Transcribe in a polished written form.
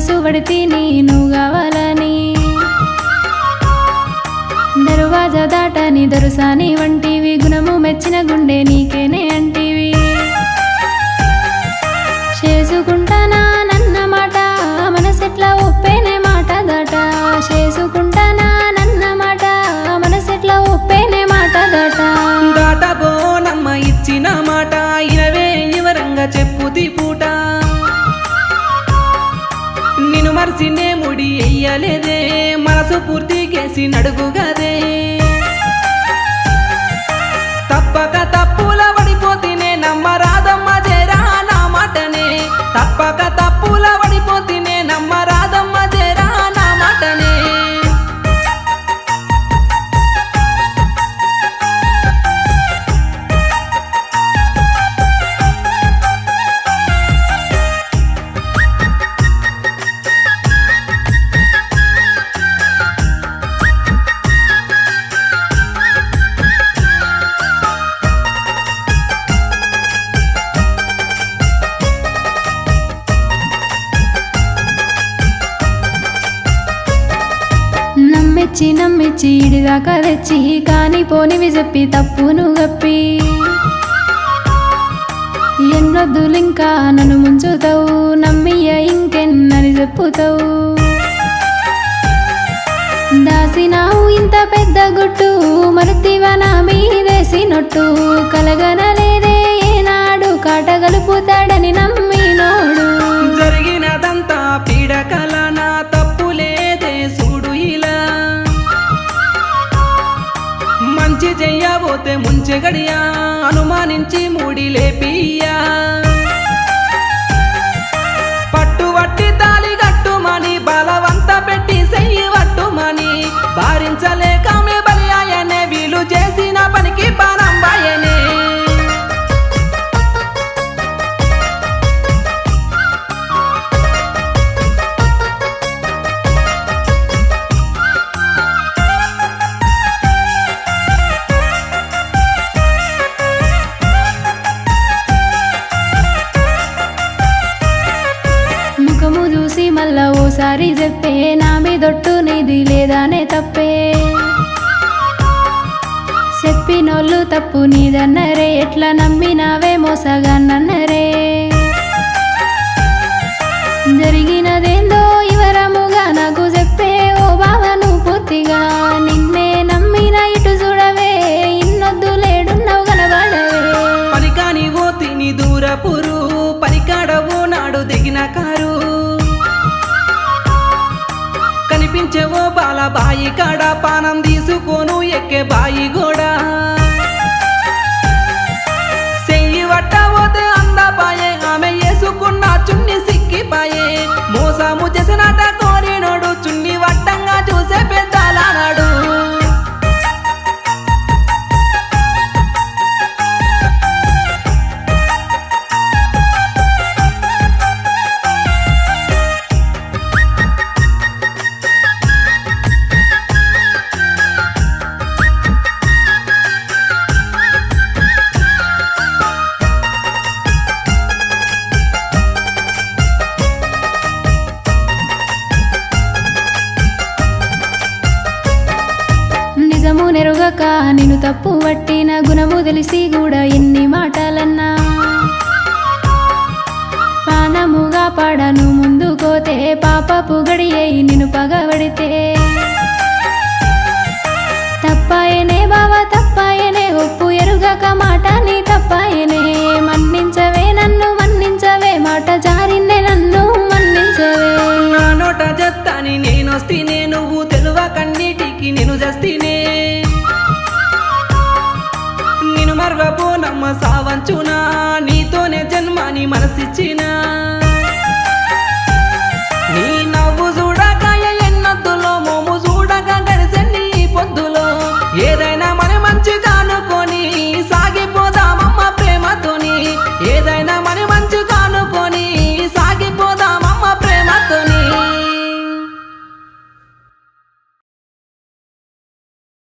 మనసు పడితేని నువ్వు కావాలని దరువాజా దాటని దరుసాని వంటివి గుణము మెచ్చిన గుండె నీకేనే అంటివి చేసుకుంటానా నన్న మాట మనసెట్లా ఒప్పేనే మాట దాట చేసుకుంటానా నన్న మాట మనసెట్లా ఒప్పేనే మాట దాట దాటబోనమ్మ ఇచ్చిన మాట ఇనవే వివరంగా చెప్పుది పూట నిన్ను మరిసినే ముడి ఎయ్యలేదే మనసు పూర్తి కేసి నడుగుగదే తప్పక తప్పుల పడిపోతేనే నమ్మరాదమ్మ జరా నా మాటనే తప్పక తప్పుల పడిపోతేనే నమ్మరాదమ్మ జరా నా మాటనే నమ్మిచ్చి ఇడిదాకా తెచ్చి కాని పోనివి చెప్పి తప్పును గప్పి ఎన్నొద్దులింకా నన్ను ముంచుతావు నమ్మియ్య ఇంకెన్నని చెప్పుతావు దాసినావు ఇంత పెద్ద గుట్టు మరుతివా నా మీదేసినట్టు కలగనలేదే ఏనాడు కాటగలుపుతాడని నమ్మినోడు జరిగినదంతా పీడకల నా తప్పులేదే చూడు ఇలా మంచి చెయ్యబోతే ముంచె గడియా అనుమానించి మూడి లేపియ్యా పట్టువట్టి తాలి గట్టుమని బలవంత పెట్టి సెయ్యి వట్టుమని భారించలేకమే బలియాయనే వీలు చేసిన పనికి పరంబాయనే ముఖము చూసి మళ్ళా ఓసారి చెప్పే నా మీదొట్టు నీది లేదానే తప్పే చెప్పినోళ్ళు తప్పు నీదన్నరే ఎట్లా నమ్మినావే మోసగా నన్నరే జరిగినదేందో వివరముగా నాకు చెప్పే ఓ బావను పూర్తిగా నిన్నే నమ్మిన ఇటు చూడవే ఇన్నొద్దు లేడున్నావు కనబడవే పనికాని ఓ తిని దూరపురు పనికాడవో నాడు దిగిన కారు కనిపించే ఓ బాల బాయి కాడ పానం తీసుకోను ఎక్కే బాయి గోడా సెయ్యి వట్టబోతే అందపాయే ఆమె వేసుకున్న చున్ని సిక్కిపాయే మోసము చేసినట కోరినోడు చున్ని వట్టంగా చూసే పెద్దలానాడు నిజము నెరుగక నిన్ను తప్పు పట్టిన గుణము తెలిసి కూడా ఎన్ని మాటలన్నా పానముగా పడను ముందుకోతే పాపపు గడియై నిన్ను పగబడితే తప్పాయనే బావా తప్పాయనే ఒప్పు ఎరుగక మాట నీ తప్పాయనే మన్నించవే నన్ను మన్నించవే మాట జారిన్నే నన్ను మన్నించవే నా నోట చెప్తాని నేనొస్తేనే నువ్వు తెలువ కన్నీటికి నేను జస్తీనే నిన్ను మర్వబోనమ్మ సావంచునా నీతోనే జన్మాని మనసిచ్చినా